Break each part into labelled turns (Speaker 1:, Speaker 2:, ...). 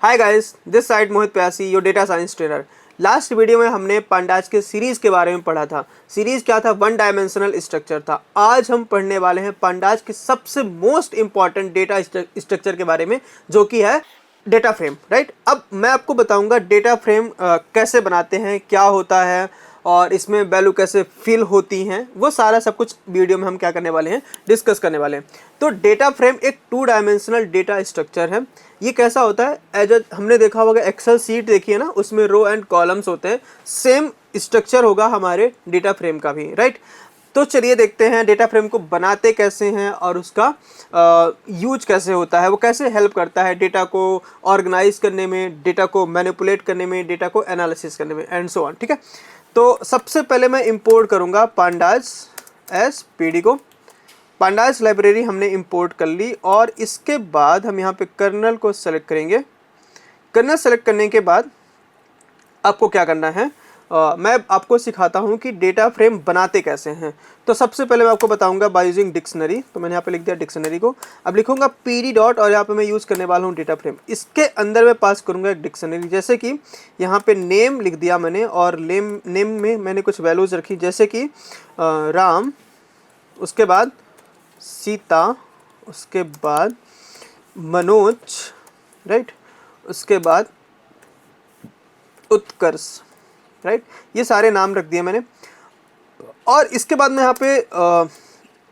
Speaker 1: Hi guys, this side मोहित प्यासी, your data science trainer. Last video में हमने pandas के सीरीज के बारे में पढ़ा था। सीरीज क्या था? वन डायमेंशनल स्ट्रक्चर था। आज हम पढ़ने वाले हैं पांडाज के सबसे मोस्ट इंपॉर्टेंट डेटा स्ट्रक्चर के बारे में, जो कि है डेटा फ्रेम। राइट, अब मैं आपको बताऊंगा डेटा फ्रेम कैसे बनाते हैं, क्या होता है और इसमें वैल्यू कैसे फिल होती हैं। वो सारा सब कुछ वीडियो में हम क्या करने वाले हैं, डिस्कस करने वाले हैं। तो डेटा फ्रेम एक 2 डायमेंशनल डेटा स्ट्रक्चर है। ये कैसा होता है? हमने देखा होगा एक्सेल सीट देखी है ना, उसमें रो एंड कॉलम्स होते हैं। सेम स्ट्रक्चर होगा हमारे डेटा फ्रेम का भी। राइट, तो चलिए देखते हैं डेटा फ्रेम को बनाते कैसे हैं और उसका यूज कैसे होता है, वो कैसे हेल्प करता है डेटा को ऑर्गेनाइज करने में, डेटा को मैनिपुलेट करने में, डेटा को एनालिसिस करने में एंड सो ऑन। ठीक है, तो सबसे पहले मैं इंपोर्ट करूंगा पांडाज एस पीडी को। पांडाज लाइब्रेरी हमने इंपोर्ट कर ली और इसके बाद हम यहाँ पे कर्नल को सेलेक्ट करेंगे। कर्नल सेलेक्ट करने के बाद आपको क्या करना है, मैं आपको सिखाता हूँ कि डेटा फ्रेम बनाते कैसे हैं। तो सबसे पहले मैं आपको बताऊंगा बाय यूजिंग डिक्शनरी। तो मैंने यहाँ पे लिख दिया डिक्शनरी को। अब लिखूंगा पीडी डॉट और यहाँ पे मैं यूज़ करने वाला हूँ डेटा फ्रेम। इसके अंदर मैं पास करूँगा एक डिक्शनरी। जैसे कि यहाँ पे नेम लिख दिया मैंने और नेम में मैंने कुछ वैल्यूज़ रखी, जैसे कि राम, उसके बाद सीता, उसके बाद मनोज, राइट, उसके बाद उत्कर्ष। राइट, ये सारे नाम रख दिए मैंने। और इसके बाद मैं यहाँ पे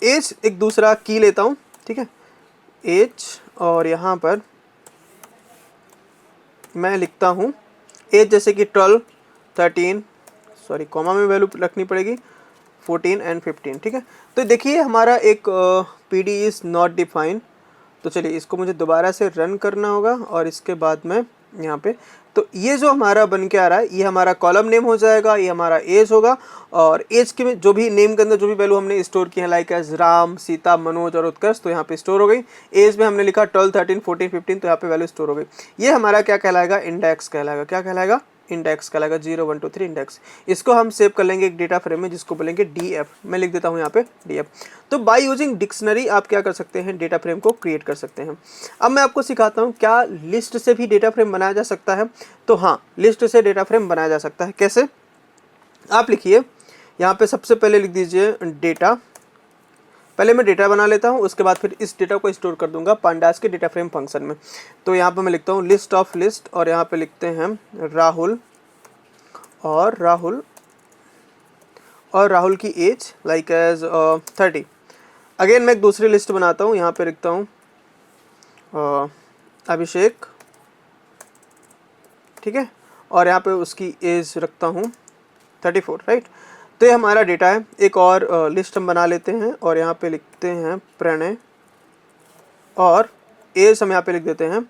Speaker 1: एज एक दूसरा की लेता हूँ। ठीक है, एज, और यहाँ पर मैं लिखता हूँ एज, जैसे कि 12, 13, सॉरी कॉमा में वैल्यू रखनी पड़ेगी, 14 एंड 15। ठीक है, तो देखिए हमारा एक P D is not defined. तो चलिए इसको मुझे दोबारा से रन करना होगा और इसके बाद मैं यहाँ पे, तो ये जो हमारा बन के आ रहा है ये हमारा कॉलम नेम हो जाएगा, ये हमारा एज होगा। और एज के में जो भी नेम के अंदर जो भी वैल्यू हमने स्टोर किए हैं, लाइक एज राम, सीता, मनोज और उत्कर्ष, तो यहाँ पे स्टोर हो गई। एज में हमने लिखा 12, 13, 14, 15, तो यहाँ पे वैल्यू स्टोर हो गई। ये हमारा क्या कहलाएगा? इंडेक्स कहलाएगा। क्या कहलाएगा? इंडेक्स कहलाएगा। 0, 1, 2, 3 इंडेक्स। इसको हम सेव कर लेंगे एक डेटा फ्रेम में, जिसको बोलेंगे डीएफ। मैं लिख देता हूँ यहाँ पे डीएफ। तो बाय यूजिंग डिक्शनरी आप क्या कर सकते हैं, डेटा फ्रेम को क्रिएट कर सकते हैं। अब मैं आपको सिखाता हूँ क्या लिस्ट से भी डेटा फ्रेम बनाया जा सकता है। तो हाँ, लिस्ट से डेटा फ्रेम बनाया जा सकता है। कैसे? आप लिखिए यहाँ पे, सबसे पहले लिख दीजिए डेटा। पहले मैं डेटा बना लेता हूँ, उसके बाद फिर इस डेटा को स्टोर कर दूंगा पांडाज के डेटा फ्रेम फंक्शन में। तो यहाँ पे मैं लिखता हूँ लिस्ट ऑफ लिस्ट, और यहाँ पे लिखते हैं राहुल, और राहुल की एज लाइक एज 30। अगेन मैं एक दूसरी लिस्ट बनाता हूँ, यहाँ पे लिखता हूँ अभिषेक। ठीक है, और यहाँ पे उसकी एज रखता हूँ 34। राइट, तो ये हमारा डेटा है। एक और लिस्ट हम बना लेते हैं और यहाँ पे लिखते हैं प्रणय, और एज हम यहाँ पे लिख देते हैं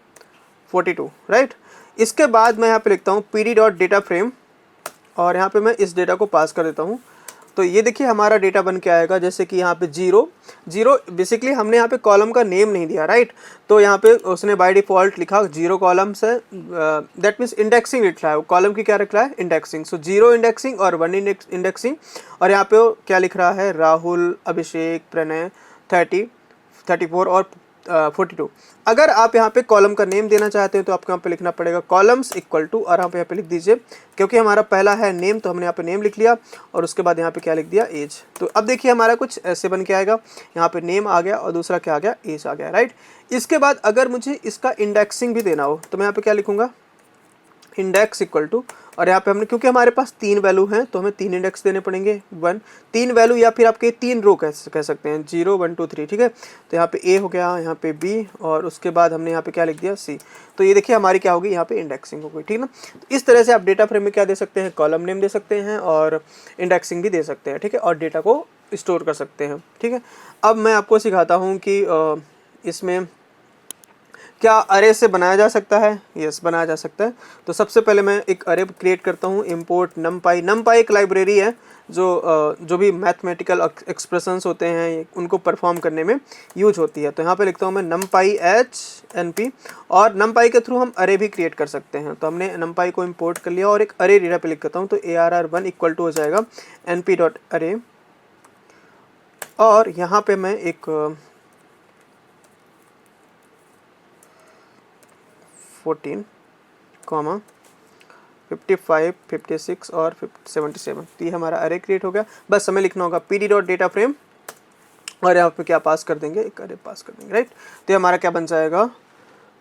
Speaker 1: 42। राइट, इसके बाद मैं यहाँ पे लिखता हूँ P D dot data frame, और यहाँ पे मैं इस डेटा को पास कर देता हूँ। तो ये देखिए हमारा डेटा बन के आएगा, जैसे कि यहाँ पे 0, 0। बेसिकली हमने यहाँ पे कॉलम का नेम नहीं दिया। राइट, तो यहाँ पे उसने बाय डिफ़ॉल्ट लिखा 0 कॉलम्स है, दैट मीन्स इंडेक्सिंग लिख रहा है। कॉलम की क्या रख रहा है? इंडेक्सिंग। सो 0 इंडेक्सिंग और 1 इंडेक्सिंग। और यहाँ पे क्या लिख रहा है? राहुल, अभिषेक, प्रणय, 30, 34 और 42। अगर आप यहाँ पे कॉलम का नेम देना चाहते हैं तो आपको यहाँ पे लिखना पड़ेगा कॉलम्स इक्वल टू, और यहाँ पे लिख दीजिए, क्योंकि हमारा पहला है नेम तो हमने यहाँ पे नेम लिख लिया, और उसके बाद यहाँ पे क्या लिख दिया? एज। तो अब देखिए हमारा कुछ ऐसे बन के आएगा, यहाँ पे नेम आ गया और दूसरा क्या आ गया? एज आ गया। राइट, इसके बाद अगर मुझे इसका इंडेक्सिंग भी देना हो तो मैं यहाँ पे क्या लिखूँगा? इंडेक्स इक्वल टू, और यहाँ पे हमने, क्योंकि हमारे पास 3 वैल्यू हैं तो हमें 3 इंडेक्स देने पड़ेंगे। 1, 3 वैल्यू, या फिर आपके 3 रो कह सकते हैं, 0, 1, 2, 3। ठीक है, तो यहाँ पे ए हो गया, यहाँ पे बी, और उसके बाद हमने यहाँ पे क्या लिख दिया? सी। तो ये देखिए हमारी क्या होगी? यहाँ पे इंडेक्सिंग हो गई। ठीक है ना, तो इस तरह से आप डेटा फ्रेम में क्या दे सकते हैं? कॉलम नेम दे सकते हैं और इंडेक्सिंग भी दे सकते हैं। ठीक है, और डेटा को स्टोर कर सकते हैं। ठीक है, अब मैं आपको सिखाता हूँ कि इसमें क्या अरे से बनाया जा सकता है। यस, बनाया जा सकता है। तो सबसे पहले मैं एक अरे क्रिएट करता हूँ, इंपोर्ट numpy। numpy एक लाइब्रेरी है जो भी मैथमेटिकल एक्सप्रेशंस होते हैं उनको परफॉर्म करने में यूज होती है। तो यहाँ पे लिखता हूँ मैं numpy HNP, और numpy के थ्रू हम अरे भी क्रिएट कर सकते हैं। तो हमने numpy को इंपोर्ट कर लिया और एक अरे डेटा पे लिख करता हूँ, तो ARR1 इक्वल टू हो जाएगा np.array, और यहाँ पे मैं एक 14 कॉमा 55, 56 और 77। तो ये हमारा अरे क्रिएट हो गया। बस हमें लिखना होगा pd डॉट डेटा फ्रेम और यहाँ पे क्या पास कर देंगे, एक अरे पास कर देंगे, राइट। तो ये हमारा क्या बन जाएगा,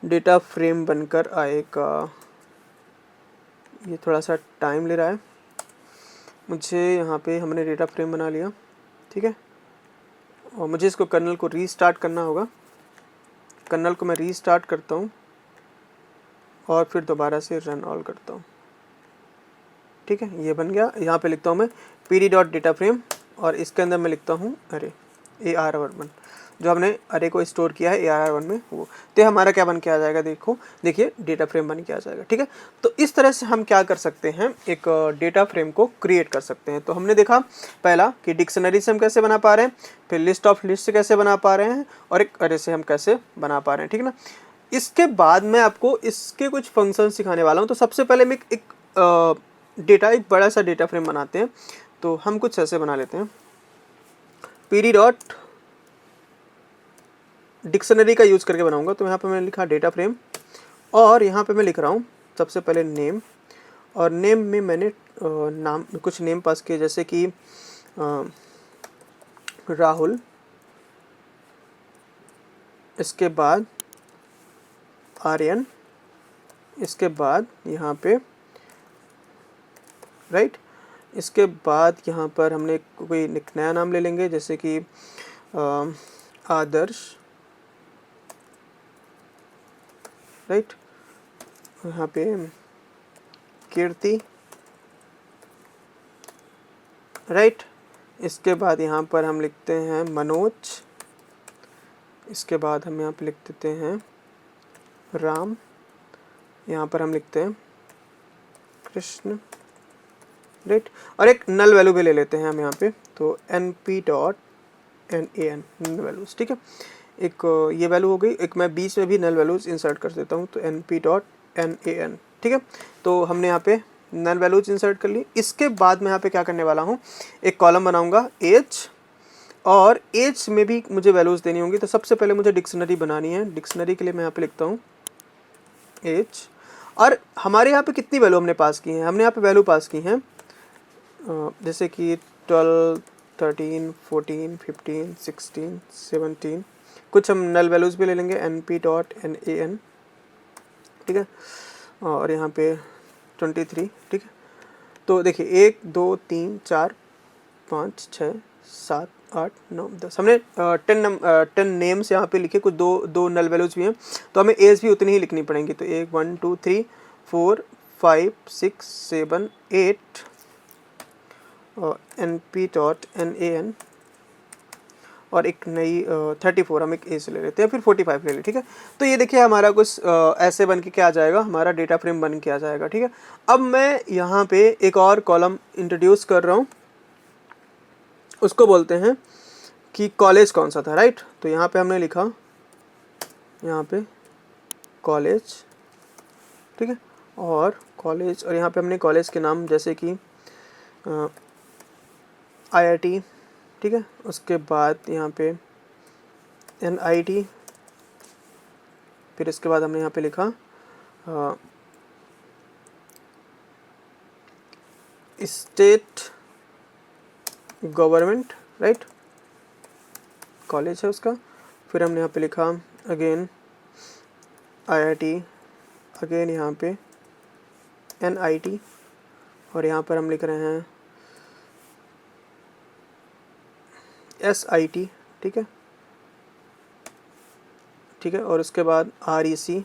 Speaker 1: डेटा फ्रेम बनकर आएगा। ये थोड़ा सा टाइम ले रहा है मुझे। यहाँ पे हमने डेटा फ्रेम बना लिया, ठीक है। और मुझे इसको कर्नल को रीस्टार्ट करना होगा। कर्नल को मैं रीस्टार्ट करता हूँ और फिर दोबारा से रन ऑल करता हूँ, ठीक है। ये बन गया। यहाँ पे लिखता हूँ मैं pd डॉट डेटा फ्रेम और इसके अंदर मैं लिखता हूँ अरे AR1, जो हमने अरे को स्टोर किया है AR1 में वो। तो हमारा क्या बन के आ जाएगा, देखिए डेटा फ्रेम बन के आ जाएगा, ठीक है। तो इस तरह से हम क्या कर सकते हैं, एक डेटा फ्रेम को क्रिएट कर सकते हैं। तो हमने देखा पहला कि डिक्शनरी से हम कैसे बना पा रहे हैं, फिर लिस्ट ऑफ लिस्ट से कैसे बना पा रहे हैं, और एक अरे से हम कैसे बना पा रहे हैं, ठीक है ना। इसके बाद मैं आपको इसके कुछ फंक्शन सिखाने वाला हूँ। तो सबसे पहले मैं एक बड़ा सा डेटा फ्रेम बनाते हैं। तो हम कुछ ऐसे बना लेते हैं, pd डॉट डिक्शनरी का यूज़ करके बनाऊंगा। तो यहाँ पे मैंने लिखा डेटा फ्रेम और यहाँ पे मैं लिख रहा हूँ सबसे पहले नेम, और नेम में मैंने नाम कुछ नेम पास किए, जैसे कि राहुल, इसके बाद आर्यन, इसके बाद यहाँ पे राइट, इसके बाद यहाँ पर हमने कोई एक नया नाम ले लेंगे, जैसे कि आदर्श, राइट। यहाँ पे कीर्ति, राइट। इसके बाद यहाँ पर हम लिखते हैं मनोज, इसके बाद हम यहाँ पे लिख देते हैं राम, यहाँ पर हम लिखते हैं कृष्ण, राइट। और एक नल वैल्यू भी ले लेते हैं हम यहाँ पे, तो np dot nan null values, ठीक है। एक ये वैल्यू हो गई। एक मैं बीच में भी नल वैल्यूज इंसर्ट कर देता हूँ, तो np डॉट nan, ठीक है। तो हमने यहाँ पे नल वैल्यूज इंसर्ट कर ली। इसके बाद मैं यहाँ पे क्या करने वाला हूँ, एक कॉलम बनाऊंगा एज, और एज में भी मुझे वैल्यूज देनी होंगी। तो सबसे पहले मुझे डिक्शनरी बनानी है। डिक्शनरी के लिए मैं यहाँ पे लिखता हूँ एज, और हमारे यहाँ पे कितनी वैल्यू हमने पास की हैं, हमने यहाँ पे वैल्यू पास की हैं जैसे कि 12, 13, 14, 15, 16, 17। कुछ हम नल वैल्यूज़ भी ले लेंगे, np डॉट nan, ठीक है। और यहाँ पे 23, ठीक है। तो देखिए 1, 2, 3, 4, 5, 6, 7, 8, 9, 10, हमने 10 नेम्स यहाँ पे लिखे। कुछ दो नल वैल्यूज़ भी हैं, तो हमें एज भी उतनी ही लिखनी पड़ेंगी। तो 1, 1, 2, 3, 4, 5, 6, 7, 8 और np डॉट nan, और एक नई 34 हम एक एज ले लेते हैं, फिर 45 ले लेते, ठीक है। तो ये देखिए हमारा कुछ ऐसे बन के क्या आ जाएगा, हमारा डेटा फ्रेम बन के आ जाएगा, ठीक है। अब मैं यहाँ पे एक और कॉलम इंट्रोड्यूस कर रहा हूँ, उसको बोलते हैं कि कॉलेज कौन सा था, राइट। तो यहाँ पे हमने लिखा यहाँ पे कॉलेज, ठीक है। और कॉलेज, और यहाँ पे हमने कॉलेज के नाम जैसे कि IIT, ठीक है। उसके बाद यहाँ पे NIT, फिर इसके बाद हमने यहाँ पे लिखा स्टेट गवर्नमेंट, राइट, कॉलेज है उसका। फिर हमने यहाँ पे लिखा अगेन IIT, अगेन यहाँ पे NIT, और यहाँ पर हम लिख रहे हैं SIT, ठीक है, ठीक है। और उसके बाद REC,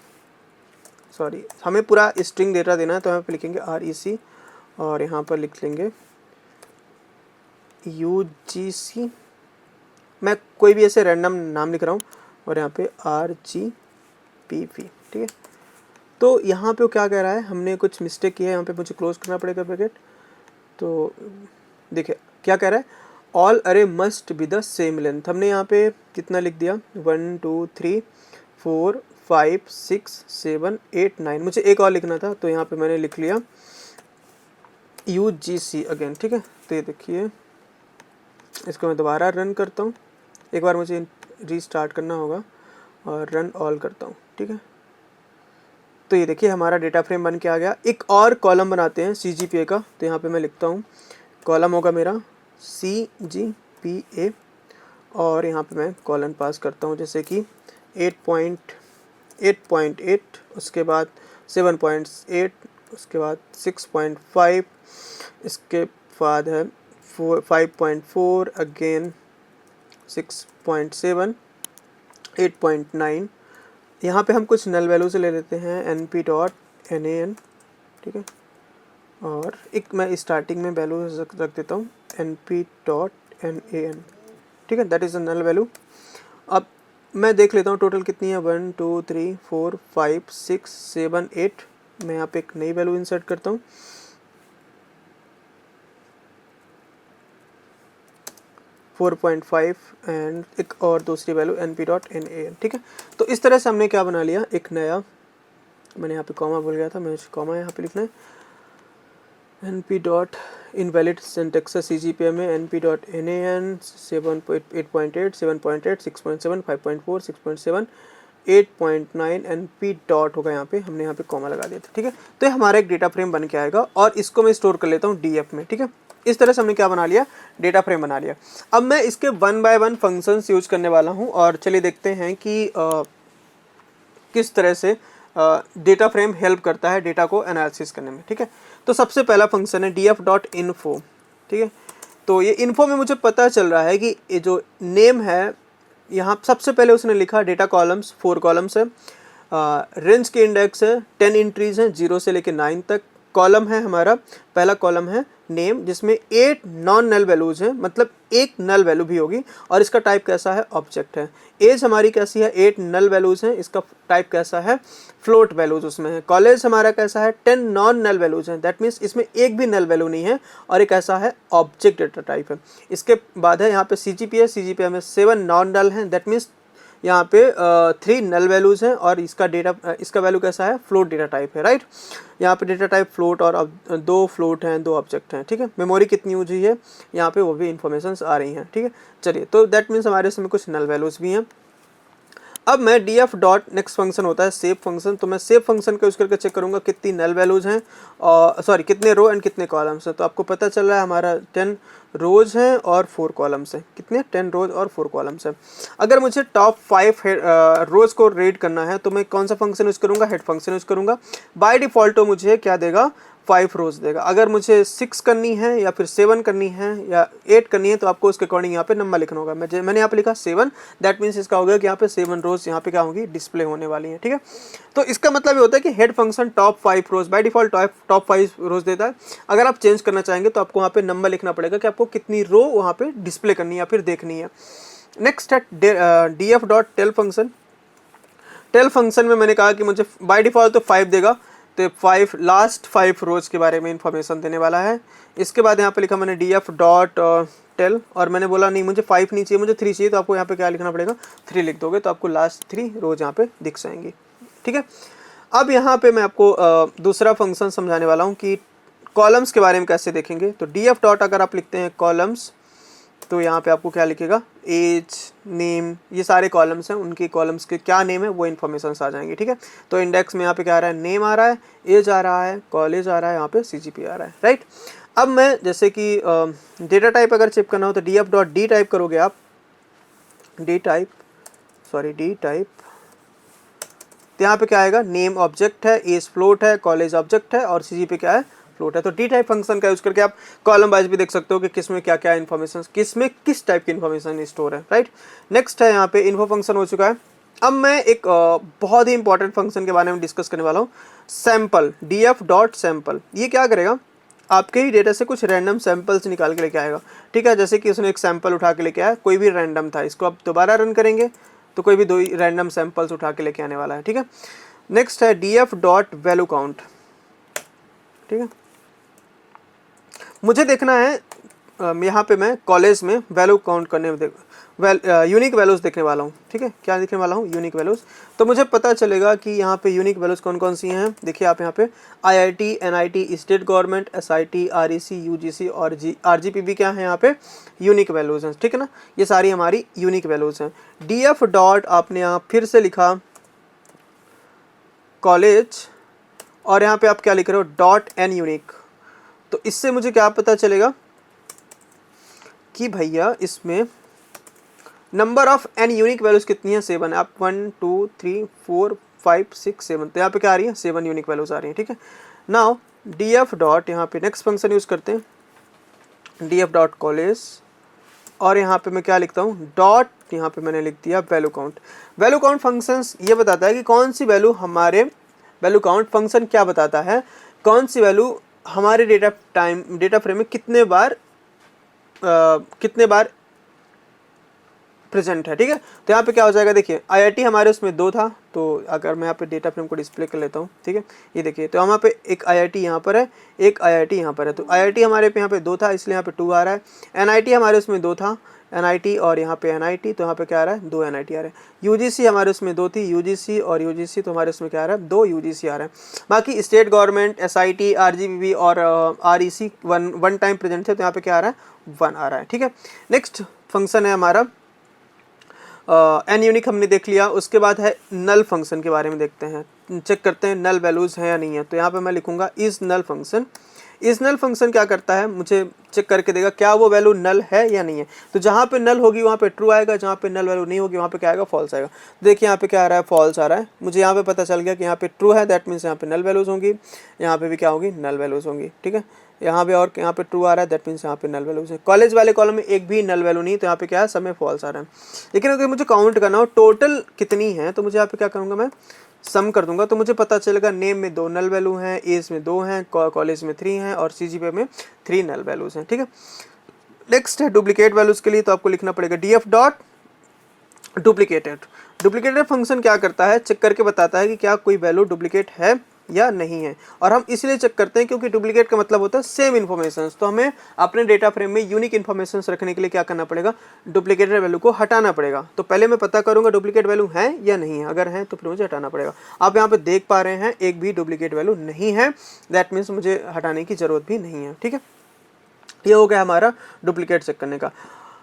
Speaker 1: सॉरी हमें पूरा स्ट्रिंग डेटा देना है, तो यहाँ पे लिखेंगे REC, और यहाँ पर लिख लेंगे UGC। मैं कोई भी ऐसे रैंडम नाम लिख रहा हूँ, और यहाँ पे RGPV, ठीक है। तो यहाँ पे क्या कह रहा है, हमने कुछ मिस्टेक की है, यहाँ पे मुझे क्लोज करना पड़ेगा ब्रैकेट। तो देखिए क्या कह रहा है, ऑल अरे must be the same length. हमने यहाँ पे कितना लिख दिया, 1, 2, 3, 4, 5, 6, 7, 8, 9। मुझे एक और लिखना था, तो यहाँ पे मैंने लिख लिया UGC अगेन, ठीक है। तो ये देखिए, इसको मैं दोबारा रन करता हूँ। एक बार मुझे रीस्टार्ट करना होगा और रन ऑल करता हूँ, ठीक है। तो ये देखिए हमारा डेटा फ्रेम बन के आ गया। एक और कॉलम बनाते हैं CGPA का, तो यहाँ पे मैं लिखता हूँ कॉलम होगा मेरा CGPA और यहाँ पे मैं कॉलन पास करता हूँ जैसे कि 8.8, उसके बाद 7.8, उसके बाद 6.5, इसके बाद है 5.4, अगेन 6.7, 8.9। यहाँ पे हम कुछ नल वैल्यू से ले लेते हैं np.nan, ठीक है, और एक मैं स्टार्टिंग में वैल्यू रख देता हूँ np.nan, ठीक है, that is a null value. अब मैं देख लेता हूँ टोटल कितनी है, 1 2 3 4 5 6 7 8। मैं यहाँ पे एक नई वैल्यू इंसर्ट करता हूँ, 4.5 एंड एक और दूसरी वैल्यू np.nan, ठीक है। तो इस तरह से हमने क्या बना लिया, एक नया, मैंने यहाँ पे कॉमा भूल गया था, मुझे कॉमा यहाँ पे लिखना है, np डॉट इनवैलिड सिंटेक्स है CGPA में, np.nan 7.8, 7.8, 6.7, 5.4, 6.7, 8.9, np डॉट होगा यहाँ पे, हमने यहाँ पे कॉमा लगा दिया था, ठीक है। तो ये हमारा एक डेटा फ्रेम बन के आएगा और इसको मैं स्टोर कर लेता हूँ DF में, ठीक है। इस तरह से हमने क्या बना लिया, डेटा फ्रेम बना लिया। अब मैं इसके 1 बाय 1 फंक्शंस यूज करने वाला हूँ और चलिए देखते हैं कि किस तरह से डेटा फ्रेम हेल्प करता है डेटा को एनालिसिस करने में, ठीक है। तो सबसे पहला फंक्शन है df.info, ठीक है। तो ये इन्फो में मुझे पता चल रहा है कि ये जो नेम है, यहाँ सबसे पहले उसने लिखा डेटा कॉलम्स, 4 कॉलम्स है, रेंज के इंडेक्स है 10 एंट्रीज हैं 0 से लेकर 9 तक। कॉलम है हमारा, पहला कॉलम है नेम जिसमें 8 नॉन नल वैल्यूज हैं, मतलब एक नल वैल्यू भी होगी, और इसका टाइप कैसा है, ऑब्जेक्ट है। एज हमारी कैसी है, 8 नल वैल्यूज हैं, इसका टाइप कैसा है, फ्लोट वैल्यूज उसमें है। कॉलेज हमारा कैसा है, 10 नॉन नल वैल्यूज हैं, दैट मीन्स इसमें एक भी नल वैल्यू नहीं है, और एक ऐसा है ऑब्जेक्ट डेटा टाइप है। इसके बाद है यहाँ पे CGPA में 7 नॉन नल हैं, दैट मीन्स यहाँ पे 3 नल वैल्यूज हैं, और इसका इसका वैल्यू कैसा है, फ्लोट डेटा टाइप है, राइट। यहाँ पे डेटा टाइप फ्लोट, और अब 2 फ्लोट हैं 2 ऑब्जेक्ट हैं, ठीक है। मेमोरी कितनी यूज हुई है यहाँ पे, वो भी इन्फॉर्मेशन आ रही हैं, ठीक है। चलिए, तो दैट मीन्स हमारे इसमें कुछ नल वैल्यूज भी हैं। अब मैं df डॉट नेक्स्ट फंक्शन होता है सेव फंक्शन, तो मैं सेव फंक्शन का यूज करके चेक करूंगा कितनी नल वैल्यूज हैं, और सॉरी कितने रो एंड कितने कॉलम्स हैं। तो आपको पता चल रहा है हमारा 10 रोज हैं और 4 कॉलम्स हैं। कितने, 10 रोज और 4 कॉलम्स हैं। अगर मुझे टॉप 5 रोज को रेड करना है तो मैं कौन सा फंक्शन यूज करूंगा, हेड फंक्शन यूज करूंगा। बाय डिफॉल्ट मुझे क्या देगा, 5 रोज देगा। अगर मुझे 6 करनी है या फिर 7 करनी है या 8 करनी है तो आपको उसके अकॉर्डिंग यहाँ पे नंबर लिखना होगा। मैंने यहाँ पे लिखा 7, दैट मीन्स इसका होगा कि यहाँ पे 7 रोज यहाँ पे क्या होंगी, डिस्प्ले होने वाली है, ठीक है। तो इसका मतलब ये होता है कि head function top 5 rows by default top 5 rows देता है। अगर आप चेंज करना चाहेंगे तो आपको वहाँ पे नंबर लिखना पड़ेगा कि आपको कितनी रो वहाँ पे डिस्प्ले करनी है या फिर देखनी है। नेक्स्ट है df.tel फंक्शन। टेल फंक्शन में मैंने कहा कि मुझे बाय डिफॉल्ट तो 5 देगा, तो 5 लास्ट 5 रोज के बारे में इंफॉर्मेशन देने वाला है। इसके बाद यहाँ पे लिखा मैंने df.tel, और मैंने बोला नहीं मुझे 5 नहीं चाहिए, मुझे 3 चाहिए, तो आपको यहाँ पे क्या लिखना पड़ेगा, 3 लिख दोगे तो आपको लास्ट 3 रोज यहाँ पे दिख जाएंगी, ठीक है। अब यहाँ पे मैं आपको दूसरा फंक्शन समझाने वाला हूँ कि कॉलम्स के बारे में कैसे देखेंगे। तो df डॉट अगर आप लिखते हैं कॉलम्स, तो यहाँ पे आपको क्या लिखेगा, एज, नेम, ये सारे कॉलम्स हैं, उनकी कॉलम्स के क्या नेम है वो इन्फॉर्मेशन आ जाएंगे, ठीक है। तो इंडेक्स में यहाँ पे क्या आ रहा है, नेम आ रहा है, एज आ रहा है, कॉलेज आ रहा है, यहाँ पे CGPA आ रहा है, राइट। अब मैं जैसे कि डेटा टाइप अगर चेक करना हो तो df डॉट डी टाइप करोगे आप, डी टाइप, तो यहाँ पे क्या आएगा, नेम ऑब्जेक्ट है, एज फ्लोट है, कॉलेज ऑब्जेक्ट है, और CGPA क्या है, फ्लोट है। तो डी टाइप फंक्शन का यूज करके आप कॉलम वाइज भी देख सकते हो कि किसमें क्या क्या इन्फॉर्मेशन, किसमें किस टाइप की इन्फॉर्मेशन स्टोर है, राइट। नेक्स्ट है यहाँ पे इन्फो फंक्शन हो चुका है। अब मैं एक बहुत ही इंपॉर्टेंट फंक्शन के बारे में डिस्कस करने वाला हूँ, सैम्पल, df डॉट सैम्पल। ये क्या करेगा, आपके ही डेटा से कुछ रैंडम सैंपल्स निकाल के लेके आएगा, ठीक है। जैसे कि उसने एक सैंपल उठा के लेके आया, कोई भी रैंडम था, इसको आप दोबारा रन करेंगे तो कोई भी 2 रैंडम सैंपल्स उठा के लेके आने वाला है, ठीक है। नेक्स्ट है df डॉट वैल्यू काउंट, ठीक है। मुझे देखना है यहाँ पे मैं कॉलेज में वैल्यू काउंट करने में यूनिक वैल्यूज़ देखने वाला हूँ, ठीक है। क्या देखने वाला हूँ, यूनिक वैल्यूज़। तो मुझे पता चलेगा कि यहाँ पे यूनिक वैल्यूज़ कौन कौन सी हैं। देखिए आप यहाँ पे IIT, NIT, state government, SIT, REC, UGC और RGPB क्या है यहाँ पे यूनिक वैल्यूज़ हैं, ठीक है ना। ये सारी हमारी यूनिक वैल्यूज़ हैं। df डॉट आपने यहाँ फिर से लिखा कॉलेज और यहाँ पे आप क्या लिख रहे हो, डॉट एन यूनिक। तो इससे मुझे क्या पता चलेगा कि भैया इसमें number of N unique values कितनी है, 7 है। आप 1 2 3 4 5 6 7, तो यहाँ पे क्या आ रही है, 7 यूनिक वैल्यूज आ रही है, ठीक है। नाउ डी एफ डॉट, यहाँ पे नेक्स्ट फंक्शन यूज करते हैं, डी एफ डॉट कॉलेज, और यहाँ पे मैं क्या लिखता हूँ, डॉट, यहाँ पे मैंने लिख दिया value count. Value count functions ये बताता है कि कौन सी वैल्यू हमारे, वैल्यू काउंट फंक्शन क्या बताता है, कौन सी वैल्यू हमारे डेटा फ्रेम में कितने बार प्रेजेंट है, ठीक है। तो यहाँ पे क्या हो जाएगा, देखिए IIT हमारे उसमें 2 था, तो अगर मैं यहाँ पे डेटा फ्रेम को डिस्प्ले कर लेता हूँ, ठीक है, ये देखिए, तो यहाँ पे एक IIT यहाँ पर है, एक IIT यहाँ पर है। तो IIT हमारे पे यहाँ पे 2 था, इसलिए यहाँ पे 2 आ रहा है। NIT हमारे उसमें 2 था, NIT और यहाँ पे NIT, तो यहाँ पे क्या आ रहा है, 2 NIT आ रहे हैं। UGC हमारे उसमें 2 थी, UGC और UGC, तो हमारे उसमें क्या आ रहा है, 2 UGC आ रहे हैं। बाकी स्टेट गवर्नमेंट, SIT, RGBB और REC वन टाइम प्रेजेंट थे, तो यहाँ पे क्या आ रहा है, 1 आ रहा है, ठीक है। नेक्स्ट फंक्शन है हमारा एन यूनिक, हमने देख लिया। उसके बाद है नल फंक्शन के बारे में देखते हैं, चेक करते हैं नल वैल्यूज हैं या नहीं है। तो यहाँ पे मैं लिखूंगा is null function. Is null function क्या करता है, मुझे चेक करके देगा क्या वो वैल्यू नल है या नहीं है। तो जहाँ पे नल होगी वहाँ पे ट्रू आएगा, जहाँ पे नल वैल्यू नहीं होगी वहाँ पे क्या आएगा, फॉल्स आएगा। देखिए यहाँ पे क्या आ रहा है, फॉल्स आ रहा है। मुझे यहाँ पे पता चल गया कि यहाँ पे ट्रू है, दैट मीन्स यहाँ पे नल वैल्यूज होंगी, यहाँ पे भी क्या होगी, नल वैल्यूज होंगी, ठीक है। यहाँ पे और यहाँ पे ट्रू आ रहा है, दैट मीन्स यहाँ पे नल वैल्यूज है। कॉलेज वाले कॉलम में एक भी नल वैल्यू नहीं, तो यहाँ पे क्या है, सब में फॉल्स आ रहा है। लेकिन अगर मुझे काउंट करना हो टोटल कितनी है, तो मुझे यहाँ पे क्या करूँगा, मैं सम कर दूंगा, तो मुझे पता चलेगा नेम में 2 नल वैल्यू हैं, एज में 2 हैं, कॉलेज में 3 हैं और CGPA में 3 नल वैल्यूज हैं, ठीक है। नेक्स्ट है डुप्लीकेट वैल्यूज के लिए, तो आपको लिखना पड़ेगा DF dot duplicated. Duplicated function क्या करता है, चेक करके बताता है कि क्या कोई वैल्यू डुप्लीकेट है या नहीं है। और हम इसलिए चेक करते हैं क्योंकि डुप्लीकेट का मतलब होता है सेम इन्फॉर्मेशन। तो हमें अपने डेटा फ्रेम में यूनिक इन्फॉर्मेशन रखने के लिए क्या करना पड़ेगा, डुप्लीकेटेड वैल्यू को हटाना पड़ेगा। तो पहले मैं पता करूंगा डुप्लीकेट वैल्यू है या नहीं है, अगर है तो फिर मुझे हटाना पड़ेगा। आप यहाँ पे देख पा रहे हैं एक भी डुप्लीकेट वैल्यू नहीं है, दैट मीन्स मुझे हटाने की जरूरत भी नहीं है, ठीक है। ये हो गया हमारा डुप्लीकेट चेक करने का।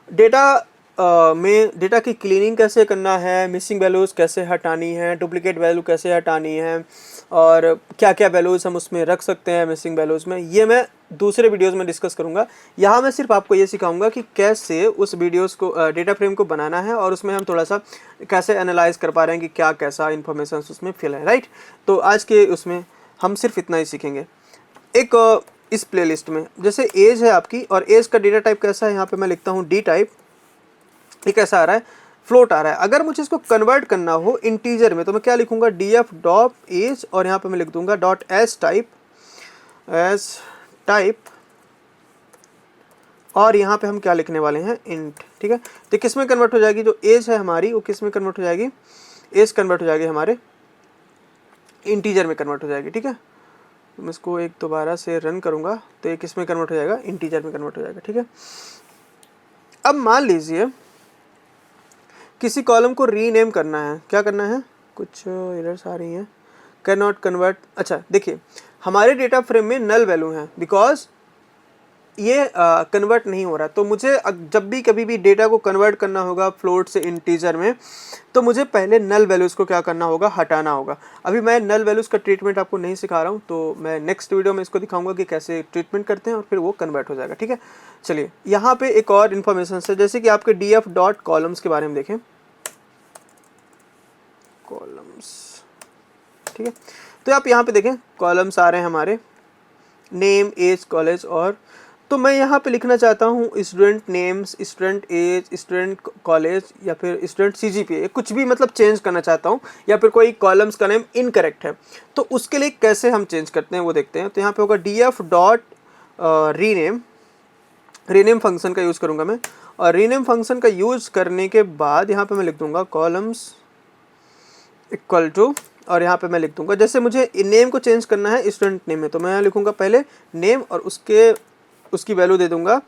Speaker 1: डेटा में डेटा की क्लीनिंग कैसे करना है, मिसिंग वैल्यूज़ कैसे हटानी है, डुप्लीकेट वैल्यू कैसे हटानी है, और क्या क्या वैल्यूज़ हम उसमें रख सकते हैं मिसिंग वैल्यूज़ में, ये मैं दूसरे वीडियोज़ में डिस्कस करूंगा। यहाँ मैं सिर्फ आपको ये सिखाऊंगा कि कैसे उस वीडियोज़ को डेटा फ्रेम को बनाना है, और उसमें हम थोड़ा सा कैसे एनालाइज कर पा रहे हैं कि क्या कैसा इन्फॉर्मेशन उसमें फिल है, राइट। तो आज के उसमें हम सिर्फ इतना ही सीखेंगे। एक इस प्लेलिस्ट में जैसे एज है आपकी, और एज का डेटा टाइप कैसा है, यहाँ पे मैं लिखता हूँ डी टाइप। ये कैसा आ रहा है, फ्लोट आ रहा है। अगर मुझे इसको कन्वर्ट करना हो इंटीजर में, तो मैं क्या लिखूंगा, DF डॉट एज, और यहाँ पे मैं लिख दूंगा डॉट एस टाइप, और यहाँ पे हम क्या लिखने वाले हैं, इंट, ठीक है। तो किस में कन्वर्ट हो जाएगी, जो एज है हमारी वो किस में कन्वर्ट हो जाएगी, एज कन्वर्ट हो जाएगी हमारे इंटीजर में कन्वर्ट हो जाएगी, ठीक है। तो मैं इसको एक दोबारा से रन करूंगा, तो ये किस में कन्वर्ट हो जाएगा, इंटीजर में कन्वर्ट हो जाएगा, ठीक है। अब मान लीजिए किसी कॉलम को रीनेम करना है, क्या करना है, कुछ एरर्स आ रही हैं, कैन नॉट कन्वर्ट। अच्छा देखिए, हमारे डेटा फ्रेम में नल वैल्यू है, बिकॉज ये कन्वर्ट नहीं हो रहा। तो मुझे जब भी कभी भी डेटा को कन्वर्ट करना होगा फ्लोट से इंटीजर में, तो मुझे पहले नल वैल्यूज़ को क्या करना होगा, हटाना होगा। अभी मैं नल वैल्यूज़ का ट्रीटमेंट आपको नहीं सिखा रहा हूँ, तो मैं नेक्स्ट वीडियो में इसको दिखाऊंगा कि कैसे ट्रीटमेंट करते हैं, और फिर वो कन्वर्ट हो जाएगा, ठीक है। चलिए यहाँ पे एक और इन्फॉर्मेशन है, जैसे कि आपके DF डॉट कॉलम्स के बारे में देखें, कॉलम्स, ठीक है। तो आप यहाँ पे देखें कॉलम्स आ रहे हैं हमारे, नेम, एज, कॉलेज, और तो मैं यहाँ पे लिखना चाहता हूँ student names, student age, student college, या फिर स्टूडेंट CGPA, कुछ भी मतलब चेंज करना चाहता हूँ, या फिर कोई कॉलम्स का नेम इनकरेक्ट है, तो उसके लिए कैसे हम चेंज करते हैं वो देखते हैं। तो यहाँ पे होगा DF डॉट रीनेम फंक्शन का यूज़ करूँगा मैं, और रीनेम फंक्शन का यूज़ करने के बाद यहाँ पे मैं लिख दूँगा कॉलम्स इक्वल टू, और यहाँ पे मैं लिख दूंगा, जैसे मुझे नेम को चेंज करना है स्टूडेंट नेम में, तो मैं यहाँ लिखूंगा पहले नेम, और उसकी वैल्यू दे दूंगा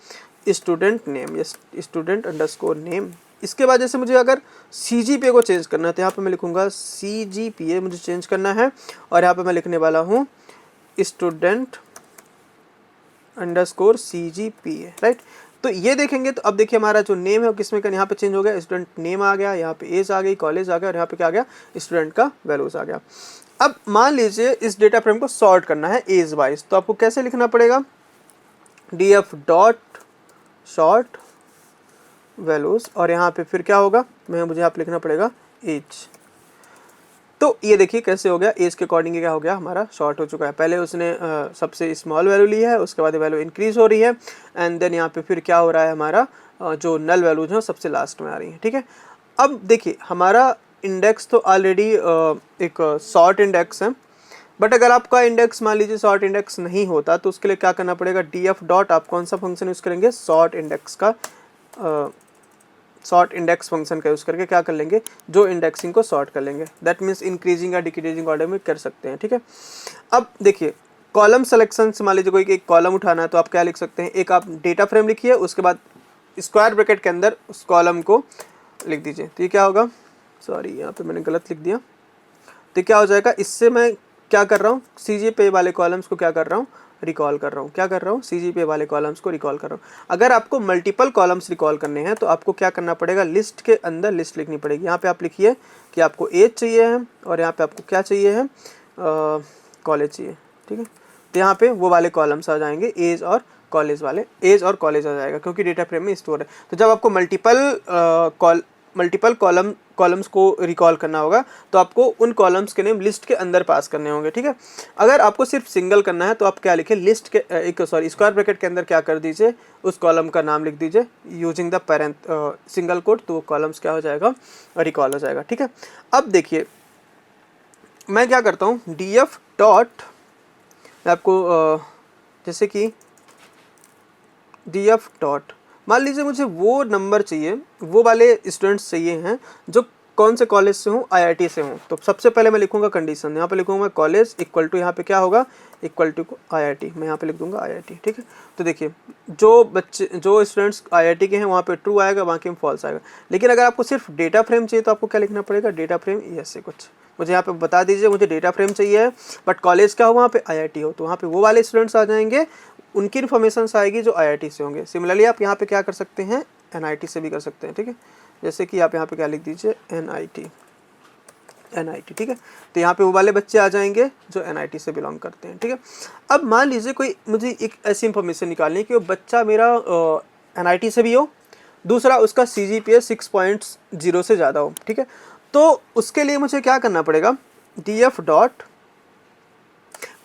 Speaker 1: student name, student underscore name. इसके बाद जैसे मुझे अगर CGPA को चेंज करना है, तो यहाँ पे मैं लिखूंगा CGPA मुझे चेंज करना है, और यहाँ पे मैं लिखने वाला हूँ स्टूडेंट अंडरस्कोर CGPA, राइट। तो ये देखेंगे, तो अब देखिए हमारा जो नेम है वो किसमें का, यहाँ पे चेंज हो गया, स्टूडेंट नेम आ गया, यहाँ पे एज आ गई, कॉलेज आ गया, और यहाँ पे क्या आ गया, स्टूडेंट का वैल्यूज आ गया। अब मान लीजिए इस डेटा फ्रेम को सॉर्ट करना है एज वाइज, तो आपको कैसे लिखना पड़ेगा, df डॉट सॉर्ट वैल्यूज, और यहाँ पे फिर क्या होगा, मुझे यहाँ पे लिखना पड़ेगा एज। तो ये देखिए कैसे हो गया, एज के अकॉर्डिंग क्या हो गया, हमारा शॉर्ट हो चुका है। पहले उसने सबसे स्मॉल वैल्यू ली है, उसके बाद वैल्यू इंक्रीज हो रही है, एंड देन यहाँ पे फिर क्या हो रहा है, हमारा जो नल वैल्यूज हैं सबसे लास्ट में आ रही है। ठीक है, अब देखिए हमारा इंडेक्स तो ऑलरेडी एक शॉर्ट इंडेक्स है, बट अगर आपका इंडेक्स मान लीजिए शॉर्ट इंडेक्स नहीं होता तो उसके लिए क्या करना पड़ेगा, df डॉट, आप कौन सा फंक्शन यूज़ करेंगे, शॉर्ट इंडेक्स का, शॉर्ट इंडेक्स फंक्शन का यूज़ करके क्या कर लेंगे, जो इंडेक्सिंग को शॉर्ट कर लेंगे। दैट मीन्स इंक्रीजिंग या डिक्रीजिंग ऑर्डर में कर सकते हैं। ठीक है, अब देखिए कॉलम सिलेक्शन से मान लीजिए कोई एक कॉलम उठाना है तो आप क्या लिख सकते हैं, एक आप डेटा फ्रेम लिखिए, उसके बाद स्क्वायर ब्रैकेट के अंदर उस कॉलम को लिख दीजिए। तो ये क्या होगा, सॉरी यहाँ पे मैंने गलत लिख दिया, तो क्या हो जाएगा, इससे मैं क्या कर रहा हूँ, CGPA वाले कॉलम्स को क्या कर रहा हूँ, रिकॉल कर रहा हूँ। क्या कर रहा हूँ, CGPA वाले कॉलम्स को रिकॉल कर रहा हूँ। अगर आपको मल्टीपल कॉलम्स रिकॉल करने हैं तो आपको क्या करना पड़ेगा, लिस्ट के अंदर लिस्ट लिखनी पड़ेगी। यहाँ पे आप लिखिए कि आपको एज चाहिए है और यहाँ पे आपको क्या चाहिए है, कॉलेज चाहिए। ठीक है, तो यहाँ पे वो वाले कॉलम्स आ जाएंगे, एज और कॉलेज वाले, एज और कॉलेज आ जाएगा क्योंकि डेटा फ्रेम में स्टोर है। तो जब आपको मल्टीपल कॉलम्स को रिकॉल करना होगा तो आपको उन कॉलम्स के नेम लिस्ट के अंदर पास करने होंगे। ठीक है, अगर आपको सिर्फ सिंगल करना है तो आप क्या लिखें, लिस्ट के स्क्वायर ब्रैकेट के अंदर क्या कर दीजिए, उस कॉलम का नाम लिख दीजिए यूजिंग द सिंगल कोट, तो वो कॉलम्स क्या हो जाएगा, रिकॉल हो जाएगा। ठीक है, अब देखिए मैं क्या करता हूँ, df डॉट, आपको जैसे कि df डॉट, मान लीजिए मुझे वो नंबर चाहिए, वो वाले स्टूडेंट्स चाहिए हैं जो कौन से कॉलेज से हूँ, IIT से हूँ। तो सबसे पहले मैं लिखूंगा कंडीशन, यहाँ पे लिखूंगा मैं कॉलेज इक्वल टू, यहाँ पे क्या होगा, इक्वल टू IIT, मैं यहाँ पे लिख दूंगा IIT। ठीक है, तो देखिए जो स्टूडेंट्स IIT के हैं वहाँ पे ट्रू आएगा, बाकी में फॉल्स आएगा। लेकिन अगर आपको सिर्फ डेटा फ्रेम चाहिए तो आपको क्या लिखना पड़ेगा, डेटा फ्रेम ऐसे कुछ, मुझे यहाँ पे बता दीजिए मुझे डेटा फ्रेम चाहिए बट कॉलेज क्या हो, वहाँ पे IIT हो, तो वहाँ पे वो वाले स्टूडेंट्स आ जाएंगे, उनकी इन्फॉर्मेशन आएगी जो IIT से होंगे। सिमिलरली आप यहाँ पे क्या कर सकते हैं, NIT से भी कर सकते हैं। ठीक है, जैसे कि आप यहाँ पे क्या लिख दीजिए, NIT। ठीक है, तो यहाँ पे वो वाले बच्चे आ जाएंगे जो NIT से बिलोंग करते हैं। ठीक है, अब मान लीजिए कोई मुझे एक ऐसी इन्फॉर्मेशन निकालनी है कि वो बच्चा मेरा NIT से भी हो, दूसरा उसका CGPA 6.0 से ज़्यादा हो। ठीक है, तो उसके लिए मुझे क्या करना पड़ेगा, df डॉट,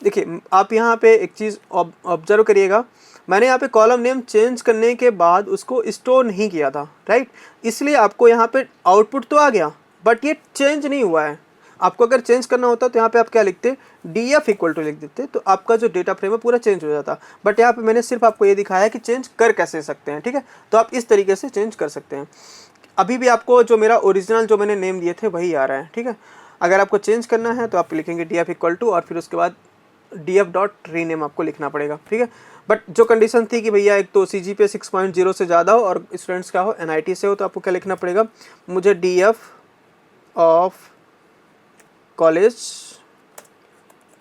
Speaker 1: देखिए आप यहाँ पे एक चीज़ ऑब्जर्व करिएगा, मैंने यहाँ पे कॉलम नेम चेंज करने के बाद उसको स्टोर नहीं किया था, राइट, इसलिए आपको यहाँ पे आउटपुट तो आ गया बट ये चेंज नहीं हुआ है। आपको अगर चेंज करना होता तो यहाँ पे आप क्या लिखते, df इक्वल टू लिख देते, तो आपका जो डेटा फ्रेम है पूरा चेंज हो जाता। बट यहाँ पे मैंने सिर्फ आपको ये दिखाया है कि चेंज कर कैसे सकते हैं। ठीक है, तो आप इस तरीके से चेंज कर सकते हैं। अभी भी आपको जो मेरा ओरिजिनल जो मैंने नेम दिए थे वही आ रहा है। ठीक है, अगर आपको चेंज करना है तो आप लिखेंगे df इक्वल टू और फिर उसके बाद df डॉट रीनेम आपको लिखना पड़ेगा। ठीक है, बट जो कंडीशन थी कि भैया एक तो CGPA 6.0 से ज़्यादा हो और स्टूडेंट्स क्या हो, NIT से हो, तो आपको क्या लिखना पड़ेगा, मुझे df of college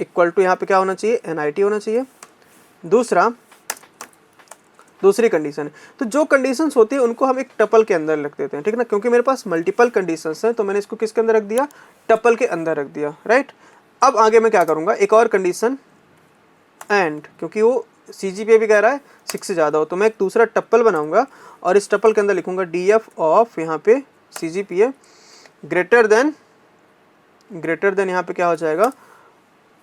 Speaker 1: equal to यहाँ पे क्या होना चाहिए, NIT होना चाहिए। दूसरी कंडीशन है, तो जो कंडीशंस होती है उनको हम एक टपल के अंदर रख देते हैं। ठीक है ना, क्योंकि मेरे पास मल्टीपल कंडीशंस हैं तो मैंने इसको किसके अंदर रख दिया, टपल के अंदर रख दिया, राइट। अब आगे मैं क्या करूँगा, एक और कंडीशन एंड, क्योंकि वो CGPA भी कह रहा है 6 से ज़्यादा हो, तो मैं एक दूसरा टप्पल बनाऊंगा और इस टप्पल के अंदर लिखूंगा df ऑफ यहाँ पे CGPA ग्रेटर देन यहाँ पे क्या हो जाएगा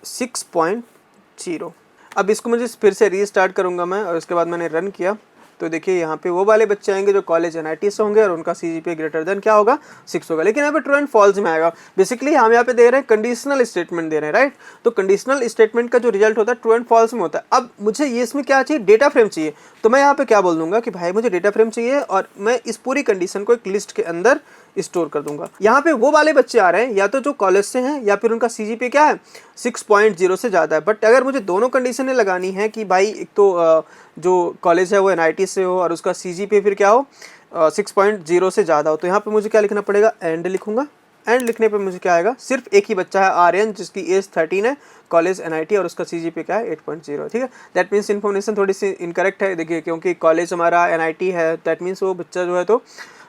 Speaker 1: 6.0। अब इसको मुझे फिर से रीस्टार्ट करूंगा मैं, और उसके बाद मैंने रन किया तो देखिए यहाँ पे वो वाले बच्चे आएंगे जो कॉलेज NIT से होंगे और उनका CGPA ग्रेटर देन क्या होगा 6 होगा। लेकिन यहाँ पे ट्रू एंड फॉल्स में आएगा। बेसिकली हम यहाँ पे दे रहे हैं कंडीशनल स्टेटमेंट दे रहे हैं, राइट। तो कंडीशनल स्टेटमेंट का जो रिजल्ट होता है ट्रू एंड फॉल्स में होता है। अब मुझे ये इसमें क्या चाहिए, डेटा फ्रेम चाहिए, तो मैं यहाँ पे क्या बोल दूंगा कि भाई मुझे डेटा फ्रेम चाहिए और मैं इस पूरी कंडीशन को एक लिस्ट के अंदर स्टोर कर दूंगा। यहाँ पे वो वाले बच्चे आ रहे हैं या तो जो कॉलेज से हैं या फिर उनका CGPA क्या है 6.0 से ज़्यादा है। बट अगर मुझे दोनों कंडीशनें लगानी है कि भाई एक तो जो कॉलेज है वो NIT से हो और उसका CGPA फिर क्या हो 6.0 से ज़्यादा हो, तो यहाँ पे मुझे क्या लिखना पड़ेगा, एंड लिखूंगा। एंड लिखने पे मुझे क्या आएगा, सिर्फ एक ही बच्चा है आर्यन जिसकी एज 13 है, कॉलेज NIT और उसका CGPA क्या है 8.0। ठीक है, दैट मीन्स इन्फॉर्मेशन थोड़ी सी इनकरेक्ट है। देखिए क्योंकि कॉलेज हमारा NIT है, दैट मीन्स वो बच्चा जो है तो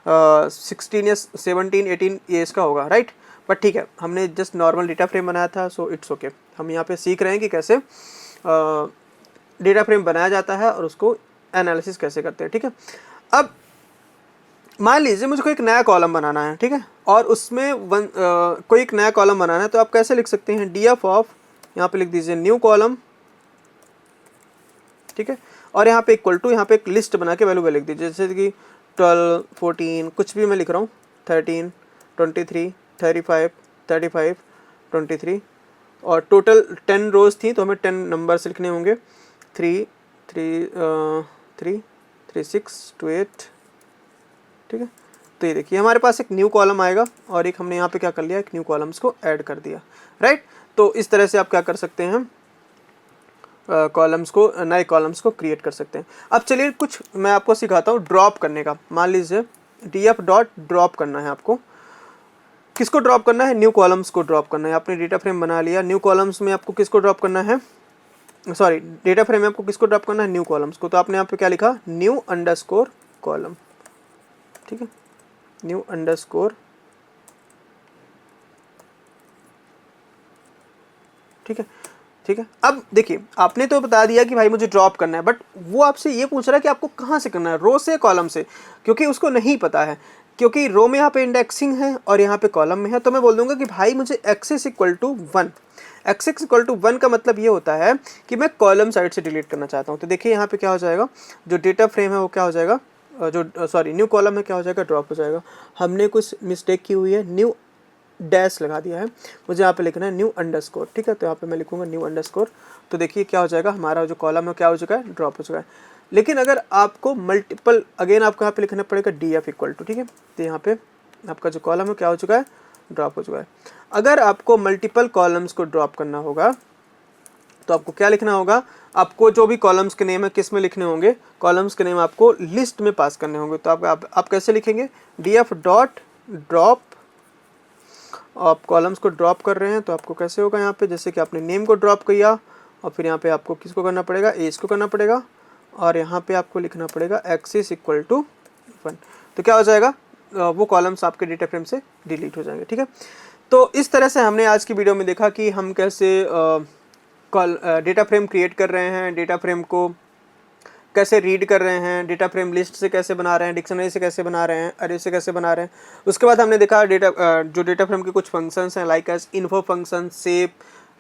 Speaker 1: 16 या 17 18 ईयर्स का होगा, राइट। बट ठीक है, हमने जस्ट नॉर्मल डेटा फ्रेम बनाया था, सो इट्स ओके। हम यहाँ पे सीख रहे हैं कि कैसे डेटा फ्रेम बनाया जाता है और उसको एनालिसिस कैसे करते हैं, ठीक है। अब मान लीजिए मुझे कोई एक नया कॉलम बनाना है, ठीक है, और उसमें कोई एक नया कॉलम बनाना है, तो आप कैसे लिख सकते हैं, df ऑफ, यहाँ पे लिख दीजिए न्यू कॉलम, ठीक है, और यहाँ पे इक्वल टू, यहाँ पे एक लिस्ट बना के वैल्यू लिख दीजिए, जैसे कि 12 14 कुछ भी मैं लिख रहा हूँ, 13 23 35 35 23, और टोटल 10 रोज थी तो हमें 10 नंबर्स लिखने होंगे, 3 3 3 3 6 2 8, ठीक है। तो ये देखिए हमारे पास एक न्यू कॉलम आएगा और एक हमने यहाँ पे क्या कर लिया, एक न्यू कॉलम्स को ऐड कर दिया, राइट। तो इस तरह से आप क्या कर सकते हैं, कॉलम्स को, नए कॉलम्स को क्रिएट कर सकते हैं। अब चलिए कुछ मैं आपको सिखाता हूँ ड्रॉप करने का। मान लीजिए df डॉट ड्रॉप करना है आपको, किसको ड्रॉप करना है, न्यू कॉलम्स को ड्रॉप करना है। आपने डेटा फ्रेम बना लिया, न्यू कॉलम्स में आपको किसको ड्रॉप करना है, सॉरी डेटा फ्रेम में आपको किसको ड्रॉप करना है, न्यू कॉलम्स को। तो आपने यहाँ पे क्या लिखा, न्यू अंडरस्कोर कॉलम, ठीक है, न्यू अंडरस्कोर, ठीक है, ठीक है। अब देखिए आपने तो बता दिया कि भाई मुझे ड्रॉप करना है, बट वो आपसे ये पूछ रहा है कि आपको कहाँ से करना है, रो से कॉलम से, क्योंकि उसको नहीं पता है, क्योंकि रो में यहाँ पे इंडेक्सिंग है और यहाँ पे कॉलम में है। तो मैं बोल दूंगा कि भाई मुझे axis equal to 1, axis equal to 1 का मतलब ये होता है कि मैं कॉलम साइड से डिलीट करना चाहता हूँ। तो देखिए यहाँ पे क्या हो जाएगा, जो डेटा फ्रेम है वो क्या हो जाएगा, जो सॉरी न्यू कॉलम है क्या हो जाएगा, ड्रॉप हो जाएगा। हमने कुछ मिस्टेक की हुई है, न्यू डैश लगा दिया है, मुझे यहाँ पे लिखना है न्यू अंडरस्कोर, ठीक है। तो यहाँ पे मैं लिखूंगा न्यू अंडरस्कोर। तो देखिए क्या हो जाएगा, हमारा जो कॉलम है क्या हो चुका है, ड्रॉप हो चुका है। लेकिन अगर आपको मल्टीपल, अगेन आपको यहाँ पे लिखना पड़ेगा df इक्वल टू, ठीक है। तो यहाँ पे आपका जो कॉलम है क्या हो चुका है, ड्रॉप हो चुका है। अगर आपको मल्टीपल कॉलम्स को ड्रॉप करना होगा तो आपको क्या लिखना होगा, आपको जो भी कॉलम्स के नेम है किस में लिखने होंगे, कॉलम्स के नेम आपको लिस्ट में पास करने होंगे। तो आप कैसे लिखेंगे, df डॉट ड्रॉप, आप कॉलम्स को ड्रॉप कर रहे हैं तो आपको कैसे होगा, यहाँ पे जैसे कि आपने नेम को ड्रॉप किया और फिर यहाँ पे आपको किसको करना पड़ेगा, एज को करना पड़ेगा, और यहाँ पे आपको लिखना पड़ेगा एक्सिस इक्वल टू 1। तो क्या हो जाएगा, वो कॉलम्स आपके डेटा फ्रेम से डिलीट हो जाएंगे, ठीक है। तो इस तरह से हमने आज की वीडियो में देखा कि हम कैसे डेटा फ्रेम क्रिएट कर रहे हैं, डेटा फ्रेम को कैसे रीड कर रहे हैं, डेटा फ्रेम लिस्ट से कैसे बना रहे हैं, डिक्शनरी से कैसे बना रहे हैं, अरे से कैसे बना रहे हैं। उसके बाद हमने देखा जो डेटा फ्रेम के कुछ फंक्शंस हैं, like as info function, shape,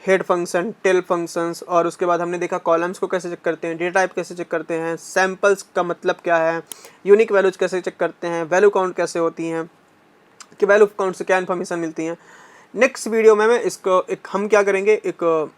Speaker 1: head function, tail functions. और उसके बाद हमने देखा कॉलम्स को कैसे चेक करते हैं, डेटा टाइप कैसे चेक करते हैं, सैम्पल्स का मतलब क्या है, यूनिक वैल्यूज कैसे चेक करते हैं, वैल्यू काउंट कैसे होती हैं, कि वैल्यू काउंट से क्या इन्फॉर्मेशन मिलती है। नेक्स्ट वीडियो में मैं इसको हम क्या करेंगे, एक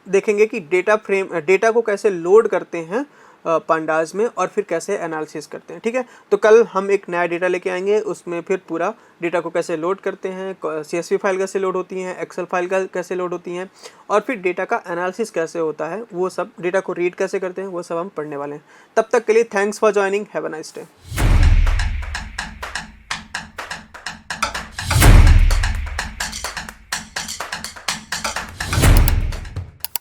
Speaker 1: देखेंगे कि डेटा को कैसे लोड करते हैं पांडाज में और फिर कैसे एनालिसिस करते हैं, ठीक है। तो कल हम एक नया डेटा लेके आएंगे, उसमें फिर पूरा डेटा को कैसे लोड करते हैं, CSV फाइल कैसे लोड होती हैं, एक्सेल फाइल कैसे लोड होती हैं, और फिर डेटा का एनालिसिस कैसे होता है, वो सब, डेटा को रीड कैसे करते हैं, वो सब हम पढ़ने वाले हैं। तब तक के लिए thanks for joining, have a nice day.